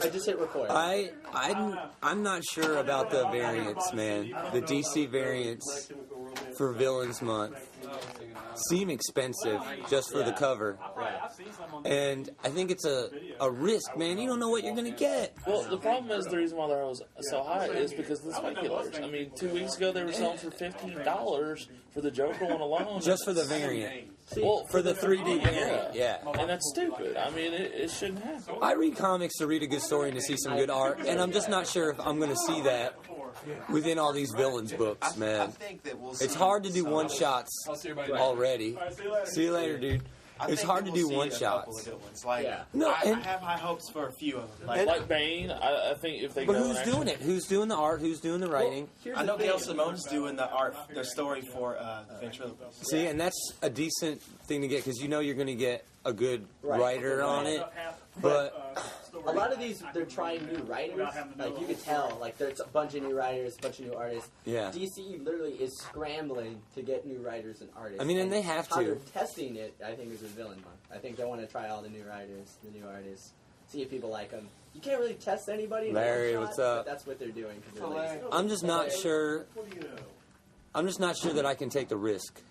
I just hit record. I'm not sure about the variants, man. The DC variants for Villains Month seem expensive just for the cover. And I think it's a risk, man. You don't know what you're going to get. Well, the problem is the reason why they're so high is because of the speculators. I mean, 2 weeks ago they were selling for $15 for the Joker one alone. Just for the variant. Well, for the 3D variant, yeah. And that's stupid. I mean, it shouldn't happen. I read comics to read a good story and to see some good art, and I'm just not sure if I'm going to see that within all these villains books, man. It's hard to do one-shots already. See you later, dude. It's hard to do one-shots. No, I have high hopes for a few of them. Like Bane, I think if they But who's doing it? Who's doing the art? Who's doing the writing? I know Gail Simone's doing the art, the story for the ventriloquist. See, and that's a decent thing to get because you know you're going to get a good writer on it. But a lot of these, they're trying new writers. Like, you could tell, like, there's a bunch of new writers, a bunch of new artists. Yeah. DC literally is scrambling to get new writers and artists. I mean, and they have how to. they're testing it, I think, is with Villain Month. I think they want to try all the new writers, the new artists, see if people like them. You can't really test anybody in Larry, one shot, what's up? But that's what they're doing. Cause I'm just not sure. I'm just not sure that I can take the risk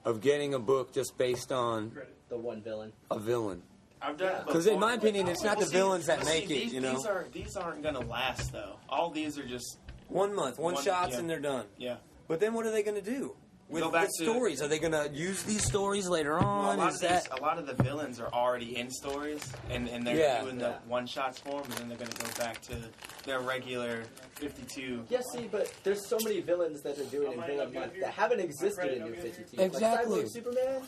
of getting a book just based on the one villain. A villain. I've done it because in my opinion, it's not the villains that make it. You know, these aren't gonna last though. All these are just 1 month, one shots, and they're done. Yeah. But then what are they gonna do? With stories, are they going to use these stories later on? Well, a lot of the villains are already in stories, and they're doing the one-shots for them, and then they're going to go back to their regular 52. Yeah, see, but there's so many villains that they're doing in Villain Month that haven't existed in New 52. Exactly. Like Cyborg Superman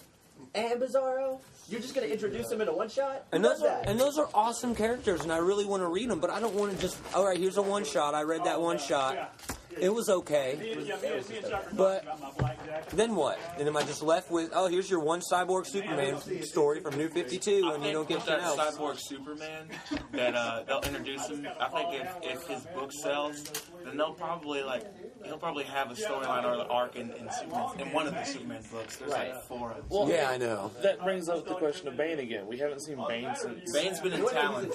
and Bizarro. You're just going to introduce them in a one-shot? And those are awesome characters, and I really want to read them, but I don't want to just, all right, here's a one-shot. I read that one-shot. It was okay, but then what? Then am I just left with, oh, here's your one Cyborg Superman story from New 52, and you don't get that else? Cyborg Superman that they'll introduce him. I think if his book sells, then he'll probably have a storyline or an arc in Superman, in one of the Superman books. There's like 4 of them. Well, yeah, I know. That brings up the question of Bane again. We haven't seen Bane since. Bane's been in Talon.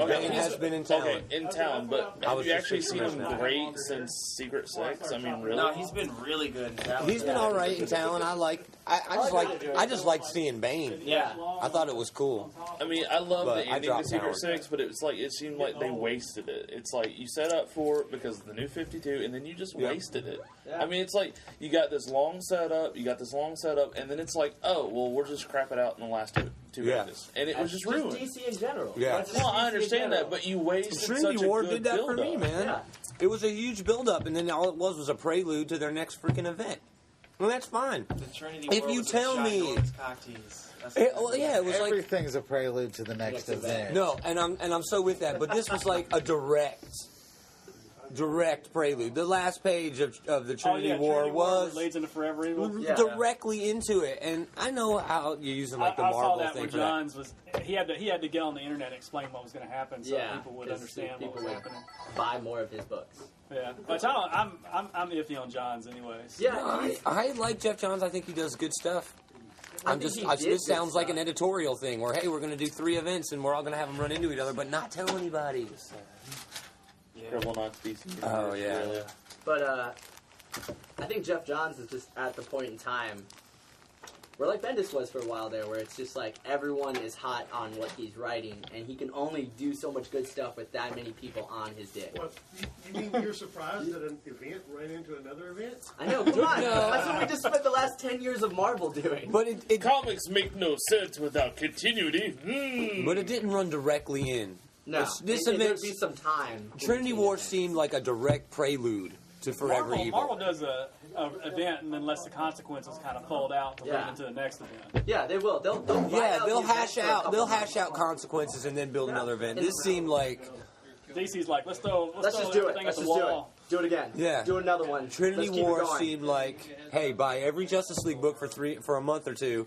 Bane has been in Talon. Okay, in Talon, but have you actually seen him great since Secret Six? I mean, really? No, he's been really good in Talon. He's been all right in Talon. I just liked seeing Bane. Yeah, I thought it was cool. I mean, I love the ending of Secret Six, but it seemed like they wasted it. It's like you set up for it because of the New 52, and then you just wasted it. Yeah. I mean, it's like you got this long setup, and then it's like, oh, well, we'll just crap it out in the last two pages, and it was just ruined. DC in general. Yeah. Well, I understand that, but you wasted Trinity such a War good did that build-up. for me, man. Yeah. It was a huge build-up, and then all it was a prelude to their next freaking event. Well, that's fine. If you tell me, it was like everything's a prelude to the next event. No, and I'm so with that. But this was like a direct prelude. The last page of the Trinity War was leads into Forever Evil. Directly into it, and I know how you're using like the Marvel thing. I saw that thing where Johns was he had to get on the internet and explain what was going to happen, so people would understand what was happening. Buy more of his books. Yeah, but I'm iffy on Johns anyways. Yeah, I like Jeff Johns. I think he does good stuff. This sounds like an editorial thing where, hey, we're going to do 3 events and we're all going to have them run into each other, but not tell anybody. Oh, yeah. But I think Jeff Johns is just at the point in time where like Bendis was for a while there, where it's just like everyone is hot on what he's writing, and he can only do so much good stuff with that many people on his dick. What, you mean you're surprised that an event ran into another event? I know, come on. That's what we just spent the last 10 years of Marvel doing. But comics make no sense without continuity. But it didn't run directly in. No, this event would be some time. Trinity War seemed like a direct prelude to Forever Evil. Marvel does an event and then lets the consequences kind of fold out to lead into the next event. Yeah, they will. They'll hash out consequences and then build another event. This seemed like DC's like, let's just do it. Let's just do it. Do it again. Yeah. Do another one. Trinity War seemed like, hey, buy every Justice League book for a month or 2,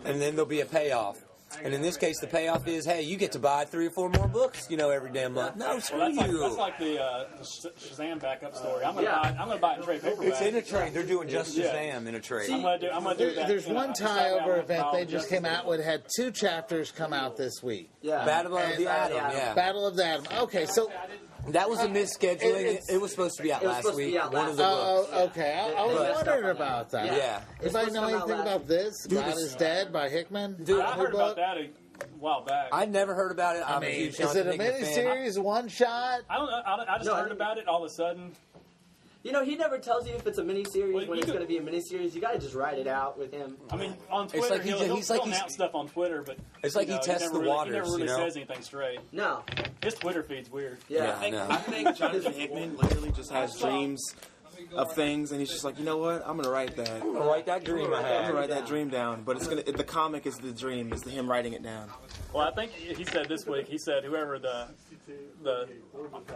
and then there'll be a payoff. And in this case, the payoff is, hey, you get to buy 3 or 4 more books, every damn month. No, screw you. That's like the Shazam backup story. I'm gonna buy it in trade paperback. It's in a trade. They're doing just Shazam in a trade. I'm gonna do that. There's one tie-over event they just came out with. Had 2 chapters come out this week. Yeah. Battle of the Atom. Yeah. Battle of the Atom. Okay, so. That was a misscheduling. It was supposed to be out last week. One of the books. Oh, okay. I was wondering about that. Yeah. Anybody know anything about this? God is Dead by Hickman? Dude, I heard about that a while back. I'd never heard about it. I'm a huge is it a miniseries, one shot? I don't know. I just heard about it all of a sudden. He never tells you if it's a miniseries when it's going to be a miniseries. You got to just write it out with him. I mean, on Twitter, he'll announce stuff on Twitter, but it's like he tests the waters. He never really says anything straight. No, his Twitter feed's weird. Yeah, I think Jonathan Hickman literally just has dreams of things, and he's just like, you know what? I'm gonna write that. I'll write that dream I had. I'm gonna write that dream down. But the comic is the dream. Is him writing it down. Well, I think he said this week. He said whoever the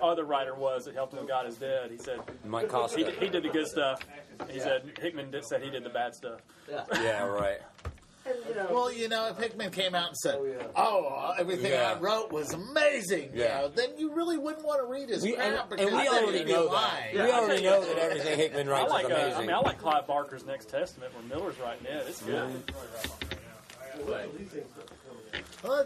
other writer was that helped him with God is Dead. He said Mike Costa. He did the good stuff. He said Hickman said he did the bad stuff. Yeah, right. And, well, if Hickman came out and said, everything I wrote was amazing, then you really wouldn't want to read his crap. And we already know that. We already know that everything Hickman writes is amazing. I like Clive Barker's Next Testament where Miller's writing it. It's good. Well,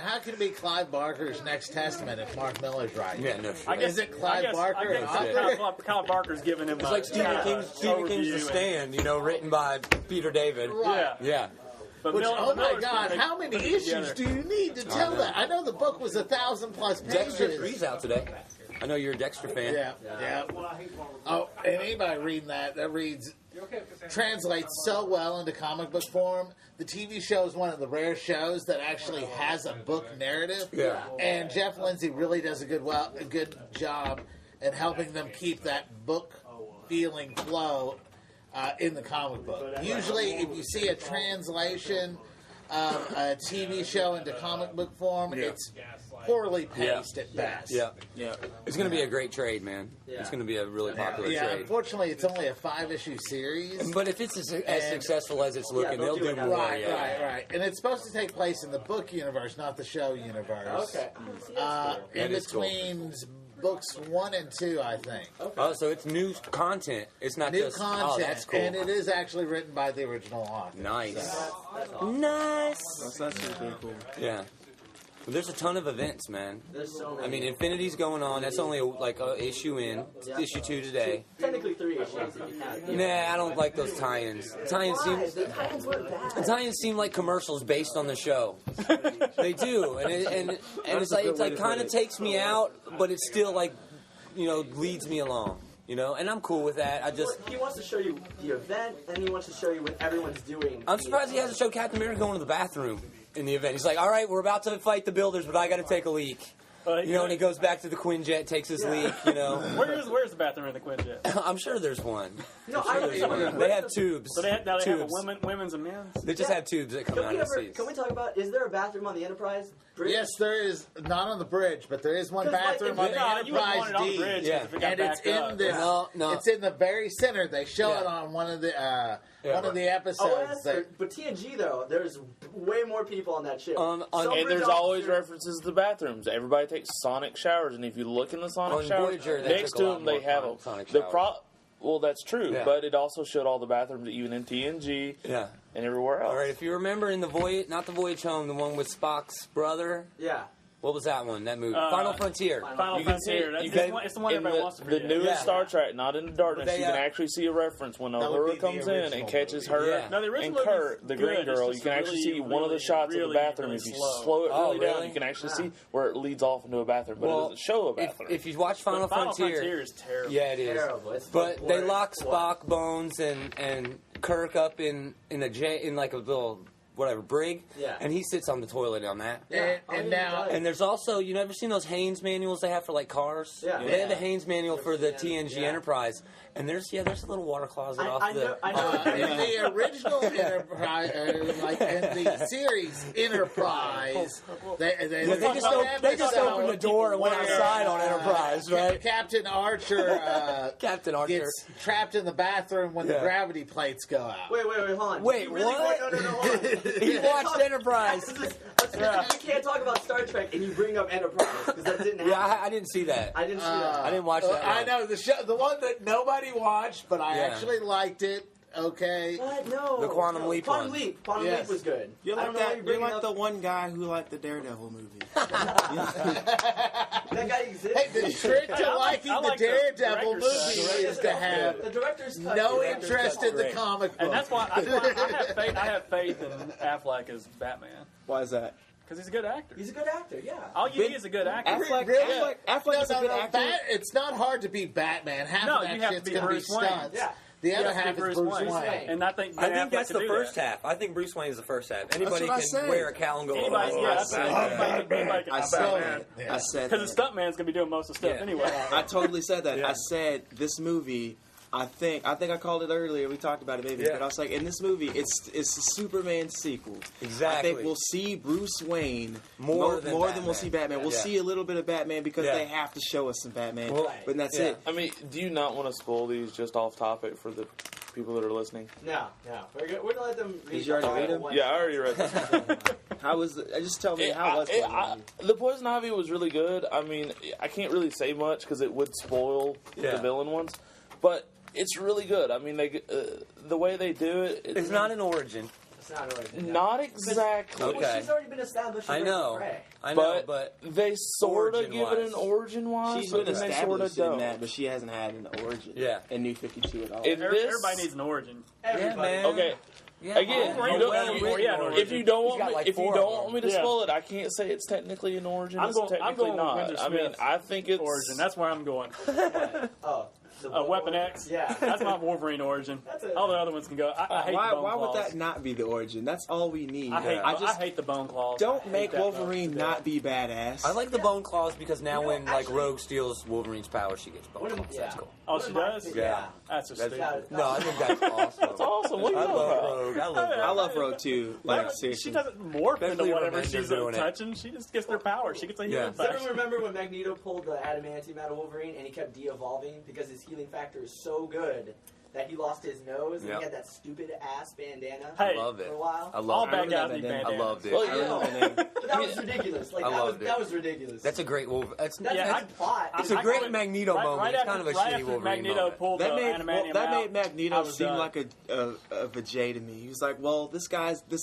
how can it be Clive Barker's Next Testament if Mark Miller's writing? Yeah, no. Is it Clive Barker? Clive Barker's giving him. It's like Stephen King's The Stand, written by Peter David. Right. Yeah. But oh my God! How many issues do you need to tell that? I know the book was 1,000+ pages. Dexter 3's out today. I know you're a Dexter fan. Yeah. Oh, and anybody reading that translates so well into comic book form. The TV show is one of the rare shows that actually has a book narrative. Yeah. And Jeff Lindsay really does a good job at helping them keep that book feeling flow in the comic book. Usually, if you see a translation of a TV show into comic book form, it's poorly paced at best. Yeah. It's going to be a great trade, man. Yeah. It's going to be a really popular trade. Unfortunately, it's only a 5-issue series. But if it's as successful as it's looking, they'll do more. Right. And it's supposed to take place in the book universe, not the show universe. Okay. In between books 1 and 2, I think. Okay. Oh, so it's new content. It's not new just content. Oh, that's cool. And it is actually written by the original author. Nice. So. Nice. That's pretty cool. Yeah. There's a ton of events, man. There's so many. I mean, Infinity's going on. That's only like an issue in. Yeah. Issue 2 today. Technically 3 issues if you count. Nah, I don't like those tie-ins. The tie-ins weren't bad. The tie-ins seem like commercials based on the show. They do, and it's like kind of takes me out, but it still like leads me along. And I'm cool with that. He wants to show you the event, and he wants to show you what everyone's doing. I'm surprised he hasn't showed Captain America going to the bathroom in the event. He's like, all right, we're about to fight the builders, but I got to take a leak. And he goes back to the Quinjet, takes his leak, Where's the bathroom in the Quinjet? I'm sure there's one. No, They have tubes. So they have women's and men's? They just have tubes that come out of the seats. Can we talk about, is there a bathroom on the Enterprise bridge? Yes, there is. Not on the bridge, but there is one bathroom on the Enterprise D. And it's in this. No. It's in the very center. They show it on one of the episodes. But TNG, though, there's way more people on that ship. And there's always references to the bathrooms. Everybody takes sonic showers, and if you look in the sonic showers, Voyager, next to them they have a sonic well, that's true, but it also showed all the bathrooms, even in TNG and everywhere else. All right, if you remember in the Voyage, not the Voyage Home, the one with Spock's brother. Yeah. What was that one? That movie? Final Frontier. Final Frontier. It's the one everybody wants to read. The newest Star Trek, Not Into Darkness, you can actually see a reference when Uhura comes in and catches her and Kurt, the green girl. You can actually see one of the shots of the bathroom. If you slow it really down, you can actually see where it leads off into a bathroom, but it doesn't show a bathroom. If you watch Final Frontier is terrible. Yeah, it is. But they lock Spock, Bones, and Kirk up in like a little brig, and he sits on the toilet on that. And there's also, you ever seen those Haynes manuals they have for like cars? Yeah. They have the Haynes manual for the TNG Enterprise, and there's a little water closet I know. In the original Enterprise, like in the series Enterprise, they just opened the door and went outside on Enterprise, right? Captain Archer gets trapped in the bathroom when the gravity plates go out. Wait, hold on. Wait, what? No. He watched Enterprise. You can't talk about Star Trek and you bring up Enterprise because that didn't happen. Yeah, I didn't see that. I didn't see that. I didn't watch that. I know the one that nobody watched, but I actually liked it. Okay. What? No. The Quantum Leap Quantum one. Leap. Quantum Leap was good. You're like that. You're like the one guy who liked the Daredevil movie. That guy exists. Hey, the trick to liking the Daredevil movie is to have the director's cut. no interest in the comic book. And that's why I have faith in Affleck as Batman. Why is that? Because he's a good actor. He's a good actor, yeah. All you need is a good actor. Affleck is a good actor. It's not hard to be Batman. Half of that shit's going to be stunts. Yeah. The other half is Bruce Wayne. And I think that's the first half. I think Bruce Wayne is the first half. Anybody can wear a cowl and go. I said because the stuntman's gonna be doing most of the stuff anyway. I totally said that. I said this movie. I think I called it earlier. We talked about it maybe, but I was like, in this movie, it's a Superman sequel. Exactly. I think we'll see Bruce Wayne more than we'll see Batman. We'll see a little bit of Batman because they have to show us some Batman. But that's it. I mean, do you not want to spoil these just off topic for the people that are listening? No. We're gonna let them read. Did you already read them? Yeah, I already read them. How was it? Just tell me how was it? The Poison Ivy was really good. I mean, I can't really say much because it would spoil the villain ones, but it's really good. I mean, the way they do it. It's not an origin. It's not an origin. Not exactly. Well, she's already been established. I know, but they sort of give it an origin-wise. She's been established in that, but she hasn't had an origin. Yeah. In New 52 at all. Everybody needs an origin. Everybody. Okay. Yeah, again, if you don't want me to spoil it, I can't say it's technically an origin. I'm going not. With I mean, I think it's origin. That's where I'm going. Weapon X. Yeah, that's my Wolverine origin. All the other ones can go. I hate the bone why claws. would that not be the origin? That's all we need. I hate the bone claws. Don't make Wolverine not be badass. I like the bone claws because now when Rogue steals Wolverine's power, she gets bone claws. That's cool. Oh, she does? Yeah. That's just stupid. No, I think that's awesome. That's awesome. What are you talking about? Rogue. I love Rogue too. Like seriously, she doesn't morph into whatever she's doing touching. She just gets their power. She gets a healing Does factor. everyone remember when Magneto pulled the adamantium out of Wolverine and he kept de-evolving because his healing factor is so good that he lost his nose and he had that stupid ass bandana I love it. for a while? I love All it. bad guys need bandanas. I loved it. Well, But that was ridiculous. Like that was ridiculous. That's a great Wolverine. That's plot. It's a great Magneto moment. It's kind of a shitty Wolverine Magneto moment. pulled that the adamantium made Magneto out, seem like a Vijay to me. He was like, well, this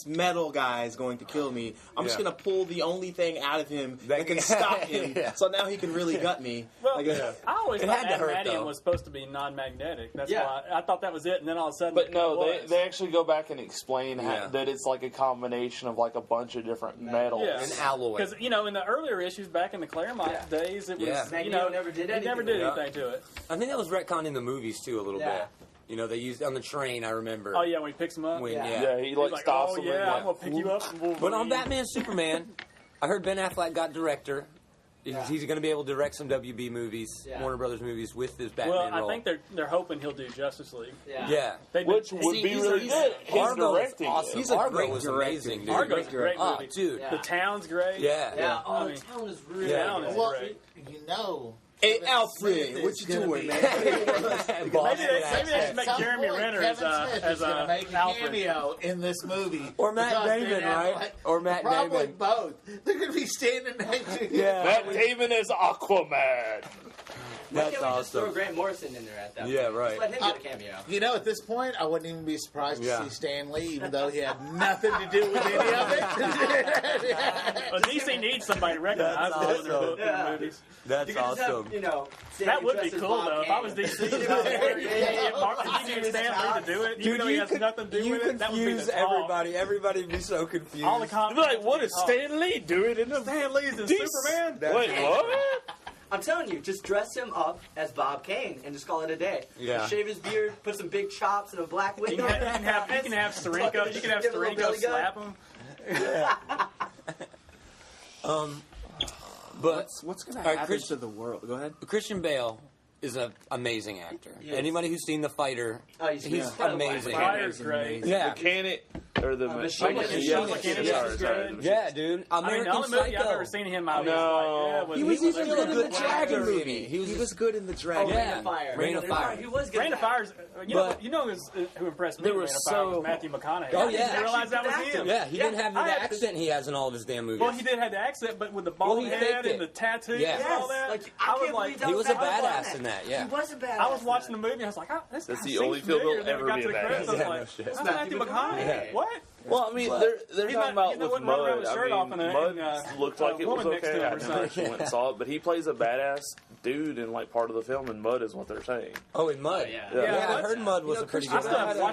metal guy is going to kill me. I'm just going to pull the only thing out of him that can stop him. So now he can really gut me. Well, I always thought adamantium though. was supposed to be non-magnetic. That's why I thought that was it, and then all of a sudden. But no, they actually go back and explain that it's like a combination of like a bunch of different metals and alloy. Because in the earlier issues back in the Claremont days, it was Magneto never did anything to it. I think that was retconned in the movies too a little bit. You know, they used on the train. I remember. Oh yeah, when he picks him up. he like stops him. I'm gonna pick you up. But on Batman Superman, I heard Ben Affleck got director. He's going to be able to direct some WB movies, Warner Brothers movies, with this Batman role. Well, I think they're hoping he'll do Justice League. Yeah. Which would be really good. His directing. Awesome. He's a great was director. amazing, dude. Argo's a great movie. Dude. The town's great. Yeah. Oh, the town is really great. Well, you know. Hey, Alfred, what you doing, man? Maybe they should make Jeremy Renner as a make a Alfred. cameo in this movie. Or Matt Damon, right? Or Matt Probably Damon. both. They're going to be standing next to Matt Damon is Aquaman. That's Why can't we just throw awesome. Grant Morrison in there at that point? Yeah, right. Just let him get a cameo. You know, at this point, I wouldn't even be surprised to see Stan Lee, even though he had nothing to do with any of it. Well, DC needs somebody to recognize them when they're doing movies. That's You could just awesome. have, That would be cool, though. If I was DC, if you need Stan Lee to do it, even though he has nothing to do with it, that would be the everybody. Everybody would be so confused. All the comics. Like, what is Stan Lee doing in the Stan Lee's in Superman? Wait, what? I'm telling you, just dress him up as Bob Kane and just call it a day. Yeah. Just shave his beard, put some big chops and a black wig. You can have Steranko. You can have Steranko slap him. But What's going to happen Chris, to the world? Go ahead. Christian Bale is an amazing actor. Yes. Anybody who's seen The Fighter, Oh, he's he's incredible. amazing. Fighter's great. Yeah. Mechanic. or the Yeah, dude. American the only movie I've Psycho. ever seen him out No. He was even still a good in the Dragon actor. movie. He was good in the Dragon. Rain of Fire. Rain of Fire. He was good. Rain of Fire's, you know who impressed me in Rain of Fire was Matthew McConaughey. Oh, I didn't realize that was him. Yeah, he didn't have the accent he has in all of his damn movies. Well, he did have the accent, but with the bald head and the tattoos and all that. Like, I was like, he was a badass in that, yeah. He was a badass. I was watching the movie and I was like, this That's guy the seems only film familiar. he'll ever Got be to a the credits, I was badass. like, that's Matthew McConaughey. What? Well, I mean, they're talking about with wouldn't run around Mud. with I a shirt mean, off and Mud looked like it was woman next to okay. him I or never something. actually went and saw it, but he plays a badass dude in like part of the film, and Mud is what they're saying. Oh, in Mud. Yeah, I heard Mud was a pretty good I've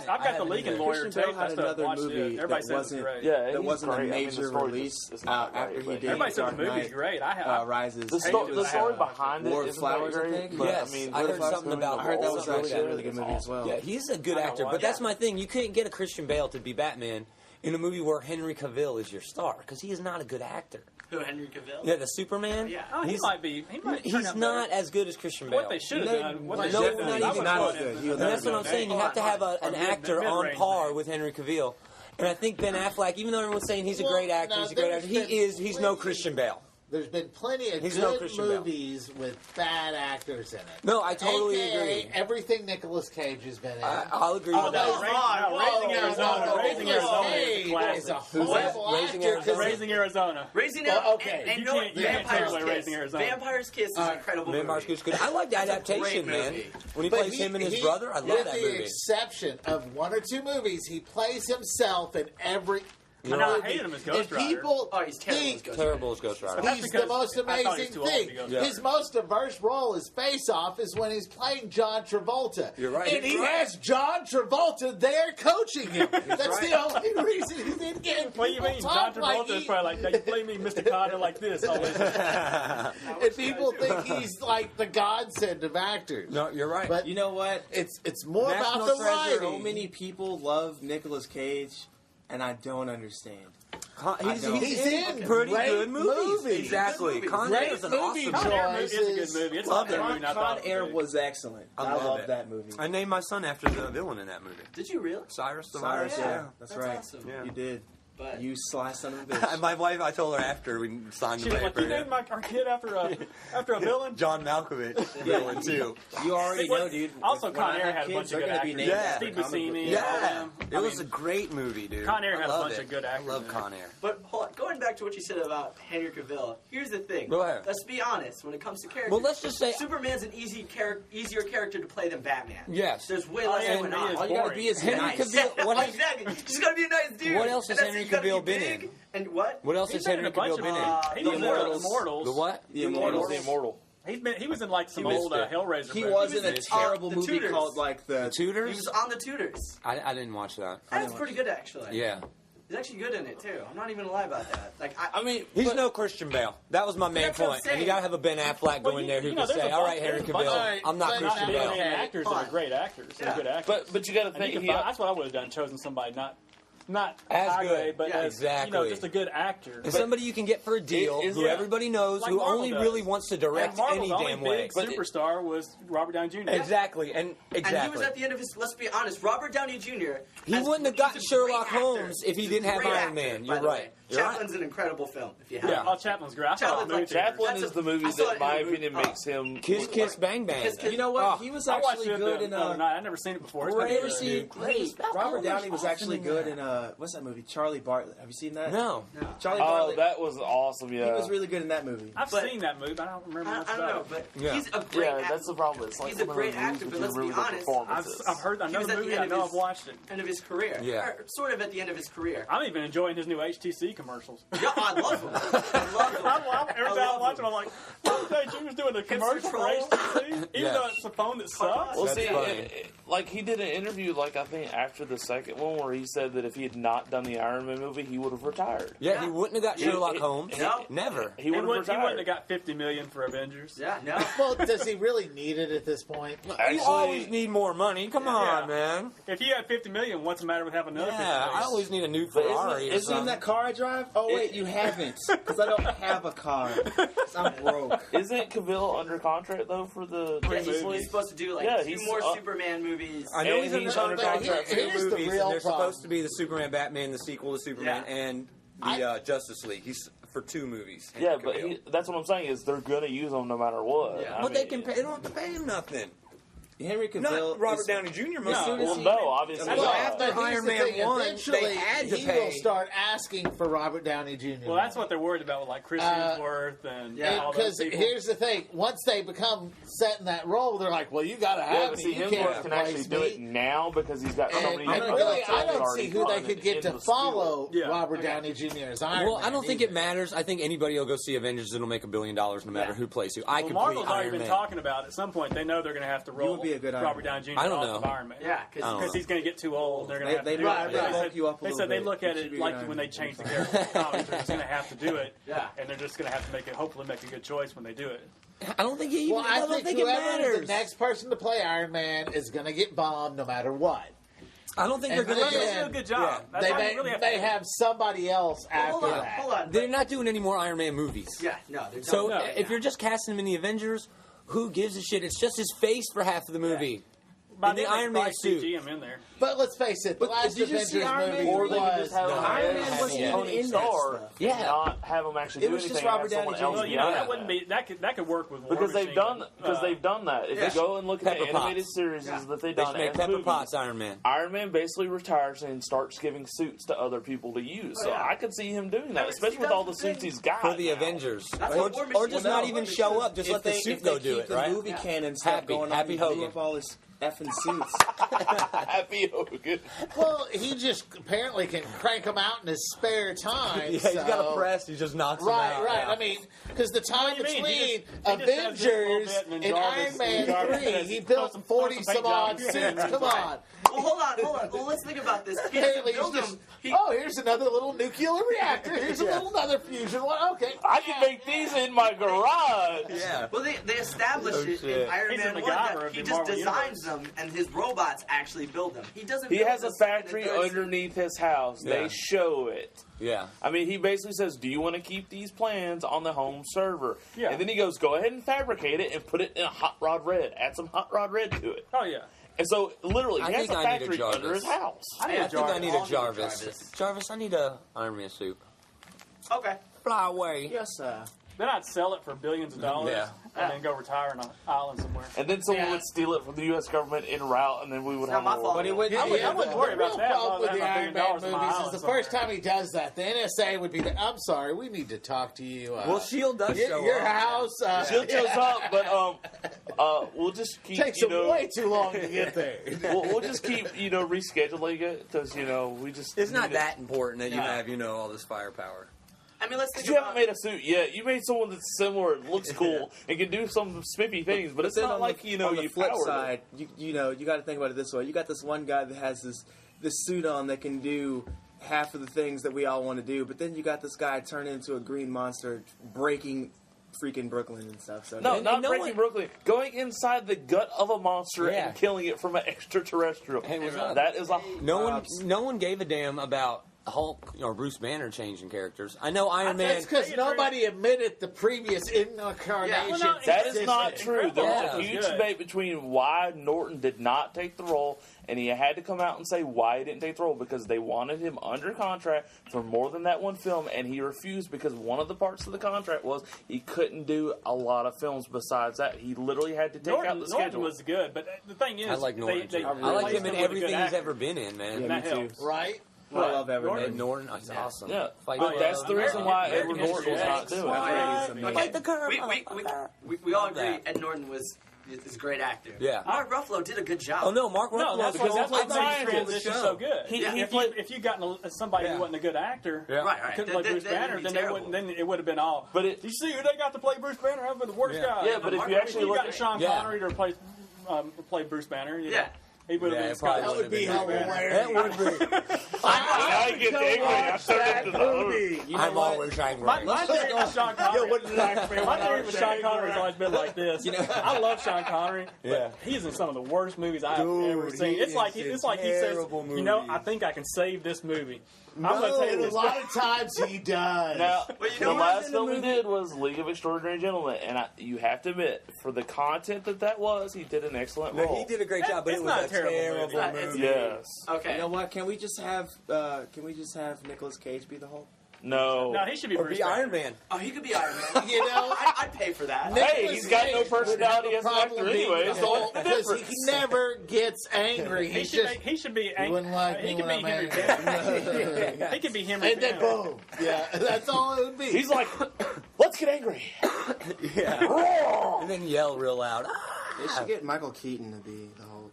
got the Lincoln Lawyer Christian tape. Bale had another movie Everybody that says it's wasn't great. that wasn't a major release after he did Everybody says the Dark movie's Knight great. Rises. The story behind War it of isn't Flowers, that I great, think. but Yes, I mean, I heard something about. I heard that was something actually like a really good movie as well. Yeah, he's a good actor, but that's my thing. You couldn't get a Christian Bale to be Batman in a movie where Henry Cavill is your star because he is not a good actor. Who, Henry Cavill? Yeah, the Superman. Yeah. Oh, he might be. He's not as good as Christian Bale. What they should have done. What they No, should have not done. even not as good. He was And that's what I'm saying. You have to have an actor on par with Henry Cavill. And I think Ben Affleck, even though everyone's saying he's a great actor, he's no Christian Bale. There's been plenty of He's no good Christian Bale. movies with bad actors in it. No, I totally AKA agree. Everything Nicolas Cage has been in. I'll agree with that. Raising Arizona. Raising Arizona is a classic. Is a horrible Raising actor. 'cause Raising Arizona. Raising Well, Arizona. okay. And You know what? can't take Vampire's away Kiss. Raising Arizona. Vampire's Kiss is an incredible Vampire's movie. good. I like the adaptation, great man. movie. When he But plays him and his he- brother, I love with that the movie. exception of one or two movies, he plays himself in every. I know, I hated him as Ghost And Rider. people Oh, he's terrible as think Ghost Terrible as Ghost Rider. That's he's because the most I thought he was amazing too old to thing. be Ghost Rider. His most diverse role as Face-Off is when he's playing John Travolta. You're right. And he You're right. has John Travolta there coaching him. That's the only reason he didn't get. What do you mean? John Travolta is probably like, now you play me, Mr. Carter, like this. Always. And people think he's like the godsend of actors. No, you're right. But You know what? it's more National about the Treasure, writing. So many people love Nicolas Cage, and I don't understand. He's in pretty great good movies. movies. Exactly. Con Air is an awesome Con movie. Air is a good movie. It's not that movie. Con, Con Air was excellent. I love love it. that movie. I named my son after the villain in that movie. Did you really? Cyrus the Cyrus, Virus. yeah, that's right. Awesome. Yeah. You did. But You sly son of a bitch. My wife, I told her after we signed She the was like, paper. you named our kid after a villain? John Malkovich, villain too. You already know, dude. Also, When Con I Air have had a kids, bunch of they're good gonna be actors. named Yeah. after Steve comic book Buscemi. characters. Yeah, I it was mean, a great movie, dude. Con Air I had a love bunch it. of good actors I love in it. Con Air. But hold on, going back to what you said about Henry Cavill, here's the thing. Go ahead. Let's be honest. When it comes to characters, Well, let's just say Superman's an easier character to play than Batman. yes. There's way less yeah, going he on. is All you gotta be is Henry nice. Cavill. What else? Exactly. He's gotta be a nice dude. What else has And that's Henry it. You gotta Cavill be been big. in? And what? What else He's has been in Henry a bunch Cavill of been in? He was in Immortals. Immortals. The what? The Immortals. The Immortal. He was in like some old Hellraiser. He movies. was in a was terrible the movie Tudors. called like The the. He Tudors? was on the Tudors. I didn't watch that. That's pretty good, actually. Yeah. He's actually good in it too. I'm not even gonna lie about that. Like I mean, He's but- no Christian Bale. That was my main That's what I'm point. And you saying. gotta have a Ben Affleck Well, go in there who you know, can there's say, a all bunch- right, Henry there's a bunch Cavill, of- I'm not but Christian not Bale. being actors that are great actors. They're good actors. but you got to And think. you can find, that's what I would have done. Chosen somebody not As high good. grade, but Yeah, as, exactly. just a good actor. And somebody you can get for a deal, Is who it- everybody knows, Like who Marvel only does. really wants to direct And Marvel's any only damn way. big superstar was Robert Downey Jr. Exactly, and And he was exactly. at the end of his. Let's be honest. Robert Downey Jr. He wouldn't have gotten he's a great Sherlock actor. Holmes if he He's a didn't have great Iron actor, Man. by You're the right. way. You're right. Chaplin's an incredible film. If you have. Yeah. it. Oh, Chaplin's great. I saw Chaplin's the movie theater. Chaplin That's is a- the movie I saw that, it in my in the opinion, movie. makes him. Kiss, Kiss, Bang, Bang. Kiss, Kiss. You know what? Oh, He was I watched actually it good the in other night. I've never seen it before. It's Have you pretty ever good. seen Great. Robert Downey was Awesome actually in good that. in what's that movie? Charlie Bartlett. Have you seen that? No. Charlie Oh, Bartlett. that was awesome. Yeah. He was really good in that movie. I've But- seen that movie, but I don't remember much I don't know, about it. but Yeah. he's a great Yeah, actor. that's the problem. It's like He's a one of great those movies actor, that but you let's be remember the honest. performances. I've heard He was another at the movie. end I of know his- I've watched it. End of his career. Yeah. Or sort of at the end of his career. I'm even enjoying his new HTC commercials. Yeah, I love him. I love him. Every time I watch him, I'm like, Robert Downey Jr.'s doing a commercial for Control. HTC, even Yes. though it's a phone that sucks. Well, That's see, funny. like he did an interview, like I think after the second one, where he said that if he had not done the Iron Man movie, he would have retired. Yeah, he wouldn't have got Sherlock Holmes. No. Never. He He would have wouldn't retired. have got $50 million for Avengers. Yeah, no. Well, does he really need it at this point? You always Actually, need more money. Come on, Yeah. man. If you had $50 million, what's the matter with having another $50 Yeah, million? I always need a new But Ferrari. or isn't Isn't something. that car I drive? Oh wait, you haven't, because I don't have a car. 'Cause I'm broke. isn't Cavill under contract though for the Justice League? He's supposed to do like two more Superman movies. I know he's under contract for 2 Here's the movies, real and they're problem. supposed to be the Superman Batman, the sequel to Superman, and the Justice League. He's for 2 movies. Yeah, but that's what I'm saying is they're gonna use him no matter what. Yeah. But they can pay. They don't have to pay him nothing. Henry Cavill, not Robert Downey Jr. Obviously. Well, after Iron Man 1, they had to he pay. will start asking for Robert Downey Jr. Well, that's what they're worried about with like Chris Hemsworth and all those people. Because here's the thing: once they become set in that role, they're like, "Well, you got to have me. You can't can actually do it now because he's got so many. I don't see who they could get to follow Robert Downey Jr. as Iron Man. Well, I don't think it matters. I think anybody will go see Avengers and it'll make $1 billion no matter who plays who. Marvel's already been talking about at some point. They know they're going to have to roll Robert Downey Jr. I don't know. Of Iron Man. Yeah, because he's going to get too old. They're going to have to do it. They said they look at it like when they change the character in comics, they're just going to have to do it. Yeah. And they're just going to have to hopefully make a good choice when they do it. I don't think it I think it whoever matters. the next person to play Iron Man is going to get bombed no matter what. I don't think they're going to do a good job. Yeah. They have somebody else after that. Hold on. They're not doing any more Iron Man movies. Yeah, no. So if you're just casting him in the Avengers, who gives a shit? It's just his face for half of the movie. In the Iron Man suit. In there. But let's face it, the last Avengers movie or they could just have Iron Man wasn't even in star. Yeah, not have him actually do anything. It was just Robert Downey Jr. Well, that wouldn't be that could work with War because Machine. they've done that. If you go and look at the animated series that they've done, they make Pepper Potts Iron Man. Iron Man basically retires and starts giving suits to other people to use. So I could see him doing that, especially with all the suits he's got for the Avengers, or just not even show up. Just let the suit go do it. Right? The movie canon stuff going on. Happy Hogan. All his effing suits. Happy Hogan. Well, he just apparently can crank them out in his spare time. Yeah, he's got a press. He just knocks them out. Right. I mean, because the time between Avengers and Iron Man 3, he built 40-some-odd suits. Come on. Well, hold on. Well, let's think about this. Here's another little nuclear reactor. Here's another fusion one. Okay. I can make these in my garage. Yeah. Well, they established it in Iron Man 1 that he just designs them and his robots actually build them. He doesn't. He has a factory underneath his house. Yeah. They show it. Yeah. I mean, he basically says, do you want to keep these plans on the home server? Yeah. And then he goes, go ahead and fabricate it and put it in a hot rod red. Add some hot rod red to it. Oh, yeah. And so, literally, he has a factory under his house. I think I need a Jarvis. Jarvis, I need a Iron Man suit. Okay. Fly away. Yes, sir. Then I'd sell it for billions of dollars and then go retire on an island somewhere. And then someone would steal it from the U.S. government en route, and then we would have a war. But it would, I wouldn't worry about that. The problem with the $1 Iron billion Man in my movies is island the first time he does that, the NSA would be I'm sorry, we need to talk to you. Well, S.H.I.E.L.D. does show up. Your house. S.H.I.E.L.D. shows up, but we'll just keep, takes them way too long to get there. we'll just keep, rescheduling it, because, we just... It's not that important that you have, all this firepower. I mean, let's think you haven't made a suit yet. You made someone that's similar, looks cool, and can do some spiffy things, but it's not like, on the flip side, you got to think about it this way. You got this one guy that has this suit on that can do half of the things that we all want to do, but then you got this guy turned into a green monster breaking freaking Brooklyn and stuff. So not breaking Brooklyn. Going inside the gut of a monster and killing it from an extraterrestrial. That is a no one gave a damn about Hulk or Bruce Banner changing characters. I know Iron Man. That's because nobody admitted the previous incarnation. That is not true. There was a huge debate between why Norton did not take the role, and he had to come out and say why he didn't take the role, because they wanted him under contract for more than that one film, and he refused because one of the parts of the contract was he couldn't do a lot of films besides that. He literally had to take out the schedule. Norton was good, but the thing is, I like Norton. I like him in everything he's ever been in, man. That helps. Right? I love Edward Norton. That's awesome. Yeah, but that's the reason why Edward Norton was not doing it. Fight the curve. We all agree Ed Norton is a great actor. Yeah. Mark Ruffalo did a good job. Oh no, Mark Ruffalo. No, that's why the transition so good. If you gotten somebody who wasn't a good actor, couldn't play Bruce Banner, then it would have been all. But you see who they got to play Bruce Banner? I've been the worst guy. Yeah, but if you actually look at Sean Connery to play Bruce Banner, He would have been probably That would be hilarious. That would be. I get angry. I turn into the movie. I'm always angry. My theory with Sean Connery. What did I say? My theory with Sean Connery has always been like this. I love Sean Connery, Yeah. but he's in some of the worst movies I've ever seen. It's like he says, I think I can save this movie. I'm going to take A this. lot of times he does. Now, Well, you the know last film we did was League of Extraordinary Gentlemen, and you have to admit, for the content that was, he did an excellent role. He did a great job, but It's it not was a a terrible movie. terrible movie. Yes. Okay. You know what? Can we just have Nicolas Cage be the Hulk? No. No, he should be Or Bruce be Banner. Iron Man. Oh, he could be Iron Man. You know, I'd pay for that. Hey, he's got no personality as an actor anyway, so what's the because difference? he never gets angry. He He's should, just he should be you angry. wouldn't like He me could when be I'm Henry angry. Bennett. He could be Henry And then Bennett. boom. Yeah, that's all it would be. He's like, let's get angry. And then yell real loud. They should get Michael Keaton to be the Hulk.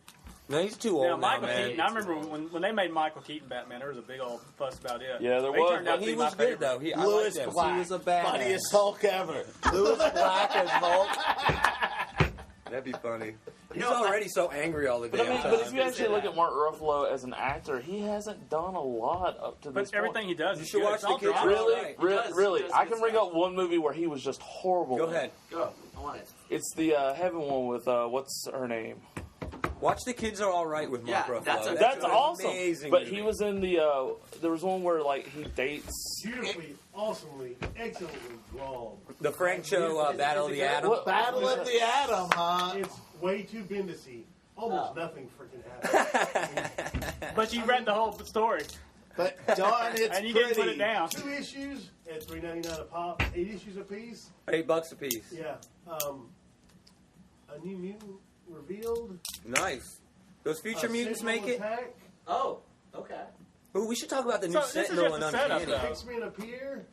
No, he's too old Now, now, Michael man. Keaton, I remember when they made Michael Keaton Batman, there was a big old fuss about it. Yeah, there He was. turned out to He be was my good, though. favorite. I Louis liked him. Black, He was a badass. funniest Hulk ever. Louis Black as Hulk. That'd be funny. He's already so angry all the But damn I mean, time. but if you actually look at Mark Ruffalo as an actor, he hasn't done a lot up to this But everything point. he does, You is should good. watch It's The all Kids drama. Really, Right. really, He does I good can bring stuff. up one movie where he was just horrible. Go ahead. Go. I want it. It's the Heaven one with what's her name? Watch The Kids Are All Right with Mark Yeah, Ruffalo. that's That's an awesome. amazing But movie. he was in the. There was one where like he dates. Beautifully, awesomely, excellently drawn. The Frank Show Battle of the Atom. What- Battle of the Atom, huh? It's way too Bendis-y. Almost nothing freaking happens. But you read the whole story, But darn, it's and you pretty. didn't put it down. 2 issues at $3.99 a pop, 8 issues a piece. $8 a piece. Yeah. A new mutant revealed. Nice. Those future mutants Sentinel make it? attack. Oh, okay. Ooh, we should talk about the new So this is Sentinel and just a setup, Uncanny. though. X-Men appear.